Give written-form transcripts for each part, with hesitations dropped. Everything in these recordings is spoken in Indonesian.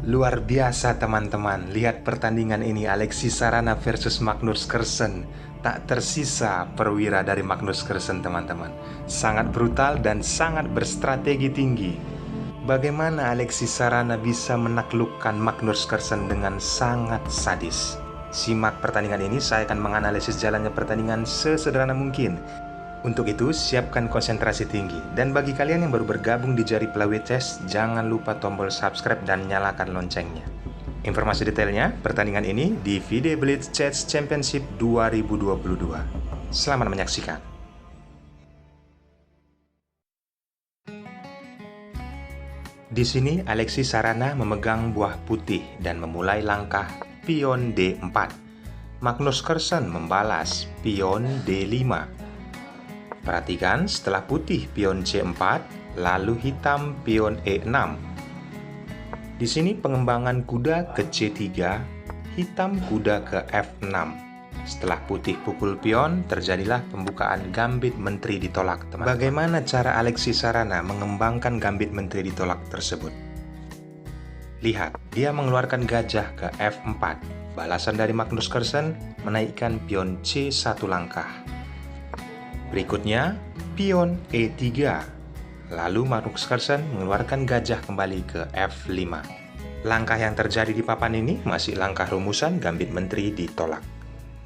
Luar biasa teman-teman, lihat pertandingan ini Alexis Sarana versus Magnus Carlsen. Tak tersisa perwira dari Magnus Carlsen teman-teman. Sangat brutal dan sangat berstrategi tinggi. Bagaimana Alexis Sarana bisa menaklukkan Magnus Carlsen dengan sangat sadis? Simak pertandingan ini, saya akan menganalisis jalannya pertandingan sesederhana mungkin. Untuk itu, siapkan konsentrasi tinggi. Dan bagi kalian yang baru bergabung di Jari Pelawai Chess, jangan lupa tombol subscribe dan nyalakan loncengnya. Informasi detailnya, pertandingan ini di FIDE Blitz Chess Championship 2022. Selamat menyaksikan. Di sini, Alexis Sarana memegang buah putih dan memulai langkah pion D4. Magnus Carlsen membalas pion D5. Perhatikan, setelah putih pion C4, lalu hitam pion E6. Di sini pengembangan kuda ke C3, hitam kuda ke F6. Setelah putih pukul pion, terjadilah pembukaan gambit menteri ditolak, teman-teman. Bagaimana cara Alexis Sarana mengembangkan gambit menteri ditolak tersebut? Lihat, dia mengeluarkan gajah ke F4. Balasan dari Magnus Carlsen menaikkan pion C1 langkah. Berikutnya, pion E3. Lalu Magnus Carlsen mengeluarkan gajah kembali ke F5. Langkah yang terjadi di papan ini masih langkah rumusan gambit menteri ditolak.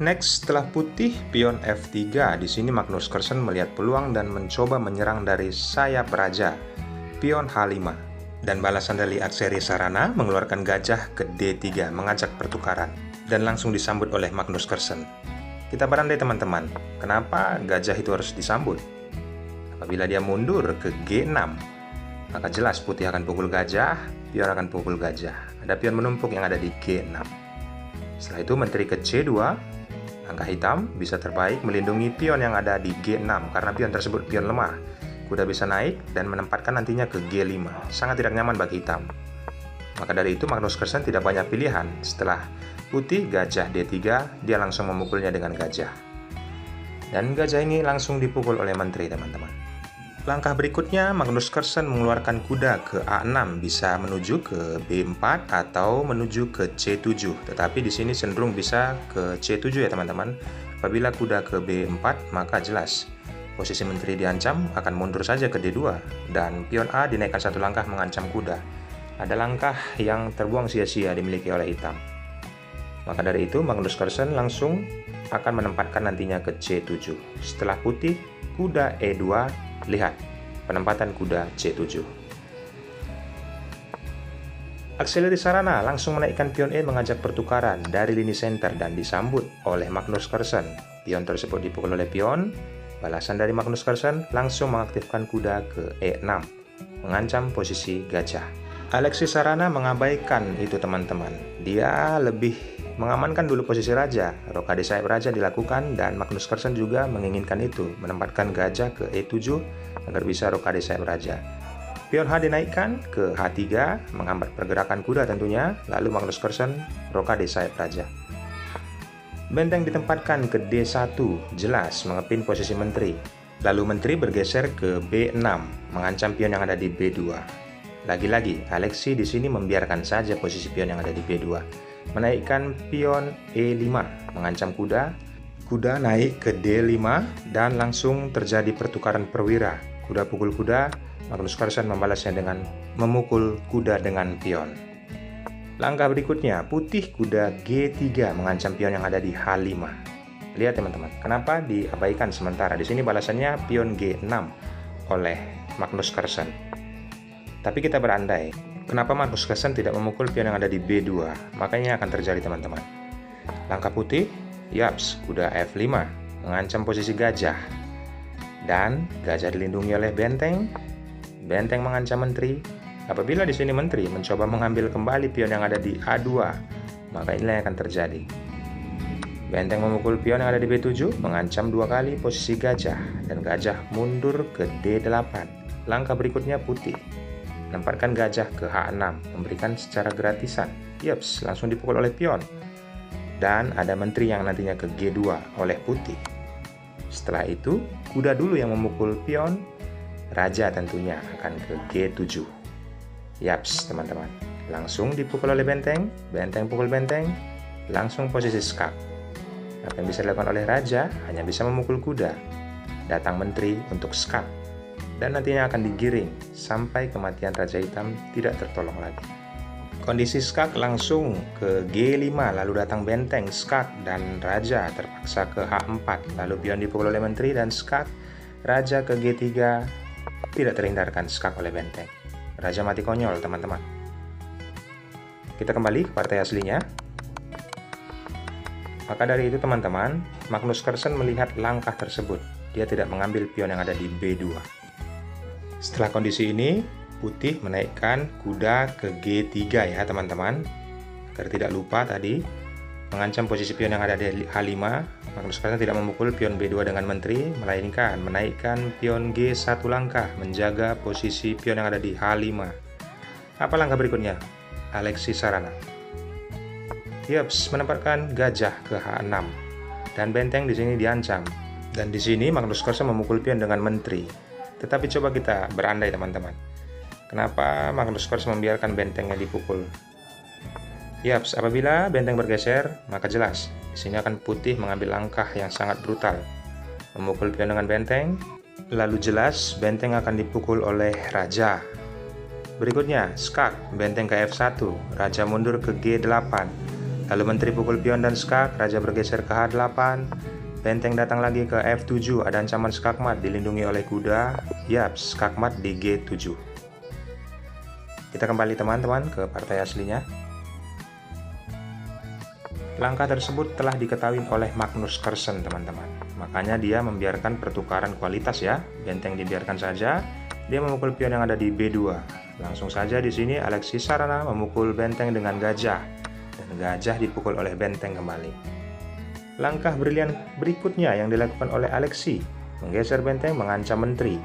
Next, setelah putih pion F3, di sini Magnus Carlsen melihat peluang dan mencoba menyerang dari sayap raja, pion H5. Dan balasan dari Alexis Sarana mengeluarkan gajah ke D3, mengajak pertukaran, dan langsung disambut oleh Magnus Carlsen. Kita berandai teman-teman, kenapa gajah itu harus disambut? Apabila dia mundur ke G6, maka jelas putih akan pukul gajah, pion akan pukul gajah. Ada pion menumpuk yang ada di G6. Setelah itu menteri ke C2, langkah hitam bisa terbaik melindungi pion yang ada di G6 karena pion tersebut pion lemah. Kuda bisa naik dan menempatkan nantinya ke G5. Sangat tidak nyaman bagi hitam. Maka dari itu Magnus Carlsen tidak banyak pilihan. Setelah putih gajah D3, dia langsung memukulnya dengan gajah. Dan gajah ini langsung dipukul oleh menteri, teman-teman. Langkah berikutnya, Magnus Carlsen mengeluarkan kuda ke A6, bisa menuju ke B4 atau menuju ke C7. Tetapi di sini cenderung bisa ke C7 ya, teman-teman. Apabila kuda ke B4, maka jelas posisi menteri diancam, akan mundur saja ke D2 dan pion A dinaikkan satu langkah mengancam kuda. Ada langkah yang terbuang sia-sia dimiliki oleh hitam. Maka dari itu Magnus Carlsen langsung akan menempatkan nantinya ke C7. Setelah putih, kuda E2, lihat penempatan kuda C7. Alexis Sarana langsung menaikkan pion E mengajak pertukaran dari lini center dan disambut oleh Magnus Carlsen. Pion tersebut dipukul oleh pion. Balasan dari Magnus Carlsen langsung mengaktifkan kuda ke E6, mengancam posisi gajah. Alexis Sarana mengabaikan itu teman-teman. Dia lebih mengamankan dulu posisi raja. Rokade sayap raja dilakukan dan Magnus Carlsen juga menginginkan itu, menempatkan gajah ke E7 agar bisa rokade sayap raja. Pion H dinaikkan ke H3, menghambat pergerakan kuda tentunya. Lalu Magnus Carlsen rokade sayap raja. Benteng ditempatkan ke D1, jelas mengepin posisi menteri. Lalu menteri bergeser ke B6, mengancam pion yang ada di B2. Lagi-lagi, Alexis di sini membiarkan saja posisi pion yang ada di B2. Menaikkan pion E5, mengancam kuda. Kuda naik ke D5 dan langsung terjadi pertukaran perwira. Kuda pukul kuda, Magnus Carlsen membalasnya dengan memukul kuda dengan pion. Langkah berikutnya, putih kuda G3 mengancam pion yang ada di H5. Lihat teman-teman, kenapa diabaikan sementara? Di sini balasannya pion G6 oleh Magnus Carlsen. Tapi kita berandai, kenapa Magnus Carlsen tidak memukul pion yang ada di B2? Makanya akan terjadi teman-teman. Langkah putih, yaps, kuda F5 mengancam posisi gajah. Dan gajah dilindungi oleh benteng. Benteng mengancam menteri. Apabila di sini menteri mencoba mengambil kembali pion yang ada di A2, maka inilah yang akan terjadi. Benteng memukul pion yang ada di B7, mengancam dua kali posisi gajah, dan gajah mundur ke D8. Langkah berikutnya putih, menempatkan gajah ke H6, memberikan secara gratisan. Yaps, langsung dipukul oleh pion. Dan ada menteri yang nantinya ke G2 oleh putih. Setelah itu, kuda dulu yang memukul pion, raja tentunya akan ke G7. Yaps teman-teman, langsung dipukul oleh benteng, benteng pukul benteng, langsung posisi skak. Apa yang bisa dilakukan oleh raja hanya bisa memukul kuda. Datang menteri untuk skak, dan nantinya akan digiring sampai kematian Raja Hitam tidak tertolong lagi. Kondisi skak langsung ke G5, lalu datang benteng, skak, dan raja terpaksa ke H4. Lalu pion dipukul oleh menteri dan skak, raja ke G3, tidak terhindarkan skak oleh benteng. Raja mati konyol teman-teman. Kita kembali ke partai aslinya. Maka dari itu teman-teman, Magnus Carlsen melihat langkah tersebut. Dia tidak mengambil pion yang ada di B2. Setelah kondisi ini, putih menaikkan kuda ke G3 ya teman-teman. Agar tidak lupa tadi, mengancam posisi pion yang ada di H5, Magnus Carlsen tidak memukul pion B2 dengan menteri, melainkan menaikkan pion G1 langkah, menjaga posisi pion yang ada di H5. Apa langkah berikutnya? Alexis Sarana. Yaps, menempatkan gajah ke H6, dan benteng di sini diancam. Dan di sini Magnus Carlsen memukul pion dengan menteri. Tetapi coba kita berandai teman-teman. Kenapa Magnus Carlsen membiarkan bentengnya dipukul? Yaps, apabila benteng bergeser, maka jelas di sini akan putih mengambil langkah yang sangat brutal. Memukul pion dengan benteng, lalu jelas benteng akan dipukul oleh raja. Berikutnya, skak, benteng ke F1, raja mundur ke G8. Lalu menteri pukul pion dan skak, raja bergeser ke H8. Benteng datang lagi ke F7, ada ancaman skakmat dilindungi oleh kuda. Yaps, skakmat di G7. Kita kembali teman-teman ke partai aslinya. Langkah tersebut telah diketahui oleh Magnus Carlsen teman-teman. Makanya dia membiarkan pertukaran kualitas ya. Benteng dibiarkan saja. Dia memukul pion yang ada di B2. Langsung saja di sini Alexis Sarana memukul benteng dengan gajah. Dan gajah dipukul oleh benteng kembali. Langkah brilian berikutnya yang dilakukan oleh Alexis, menggeser benteng mengancam menteri.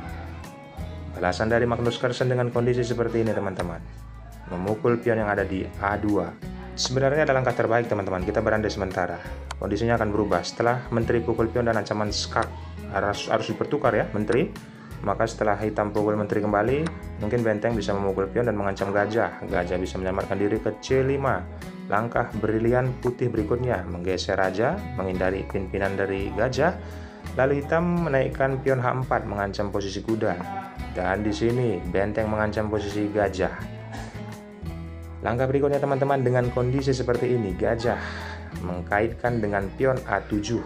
Balasan dari Magnus Carlsen dengan kondisi seperti ini teman-teman. Memukul pion yang ada di A2. Sebenarnya ada langkah terbaik teman-teman, kita berandai sementara. Kondisinya akan berubah setelah menteri pukul pion dan ancaman skak. Harus dipertukar ya menteri. Maka setelah hitam pukul menteri kembali, mungkin benteng bisa memukul pion dan mengancam gajah. Gajah bisa menyelamatkan diri ke C5. Langkah brilian putih berikutnya, menggeser raja, menghindari pimpinan dari gajah. Lalu hitam menaikkan pion H4, mengancam posisi kuda. Dan di sini benteng mengancam posisi gajah. Langkah berikutnya teman-teman, dengan kondisi seperti ini, gajah mengkaitkan dengan pion A7.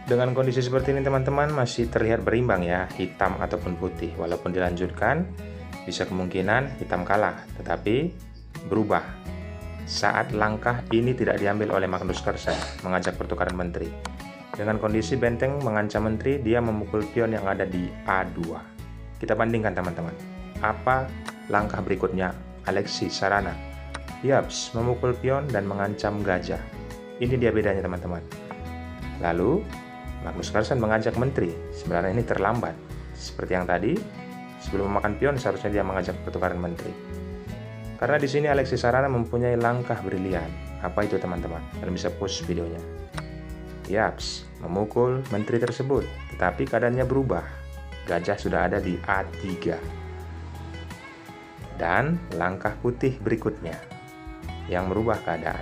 Dengan kondisi seperti ini teman-teman masih terlihat berimbang ya, hitam ataupun putih. Walaupun dilanjutkan, bisa kemungkinan hitam kalah, tetapi berubah saat langkah ini tidak diambil oleh Magnus Carlsen, mengajak pertukaran menteri. Dengan kondisi benteng mengancam menteri, dia memukul pion yang ada di A2. Kita bandingkan teman-teman. Apa langkah berikutnya Alexis Sarana? Yaps, memukul pion dan mengancam gajah. Ini dia bedanya teman-teman. Lalu Magnus Carlsen mengajak menteri. Sebenarnya ini terlambat. Seperti yang tadi, sebelum memakan pion seharusnya dia mengajak pertukaran menteri. Karena di sini Alexis Sarana mempunyai langkah brilian. Apa itu teman-teman? Kalian bisa push videonya. Yaps, memukul menteri tersebut, tetapi keadaannya berubah. Gajah sudah ada di A3. Dan langkah putih berikutnya yang merubah keadaan.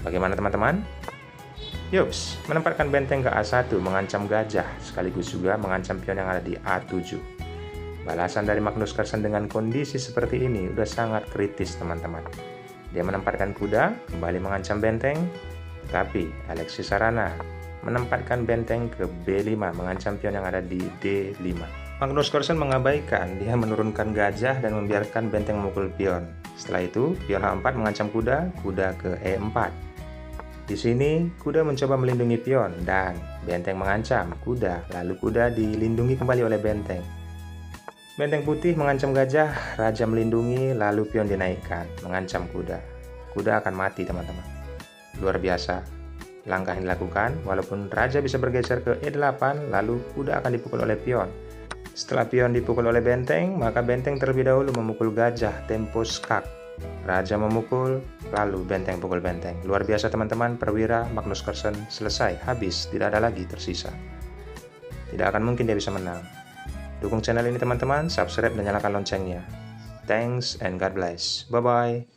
Bagaimana teman-teman? Yups, menempatkan benteng ke A1 mengancam gajah, sekaligus juga mengancam pion yang ada di A7. Balasan dari Magnus Carlsen dengan kondisi seperti ini udah sangat kritis teman-teman. Dia menempatkan kuda, kembali mengancam benteng, tapi Alexis Sarana menempatkan benteng ke B5, mengancam pion yang ada di D5. Magnus Carlsen mengabaikan, dia menurunkan gajah dan membiarkan benteng memukul pion. Setelah itu, pion H4 mengancam kuda, kuda ke E4. Di sini, kuda mencoba melindungi pion dan benteng mengancam kuda, lalu kuda dilindungi kembali oleh benteng. Benteng putih mengancam gajah, raja melindungi, lalu pion dinaikkan, mengancam kuda. Kuda akan mati teman-teman. Luar biasa. Langkah yang dilakukan, walaupun raja bisa bergeser ke E8, lalu kuda akan dipukul oleh pion. Setelah pion dipukul oleh benteng, maka benteng terlebih dahulu memukul gajah, tempo skak. Raja memukul, lalu benteng pukul benteng. Luar biasa teman-teman, perwira Magnus Carlsen selesai, habis, tidak ada lagi tersisa. tidak akan mungkin dia bisa menang. Dukung channel ini teman-teman, subscribe dan nyalakan loncengnya. Thanks and God bless. Bye-bye.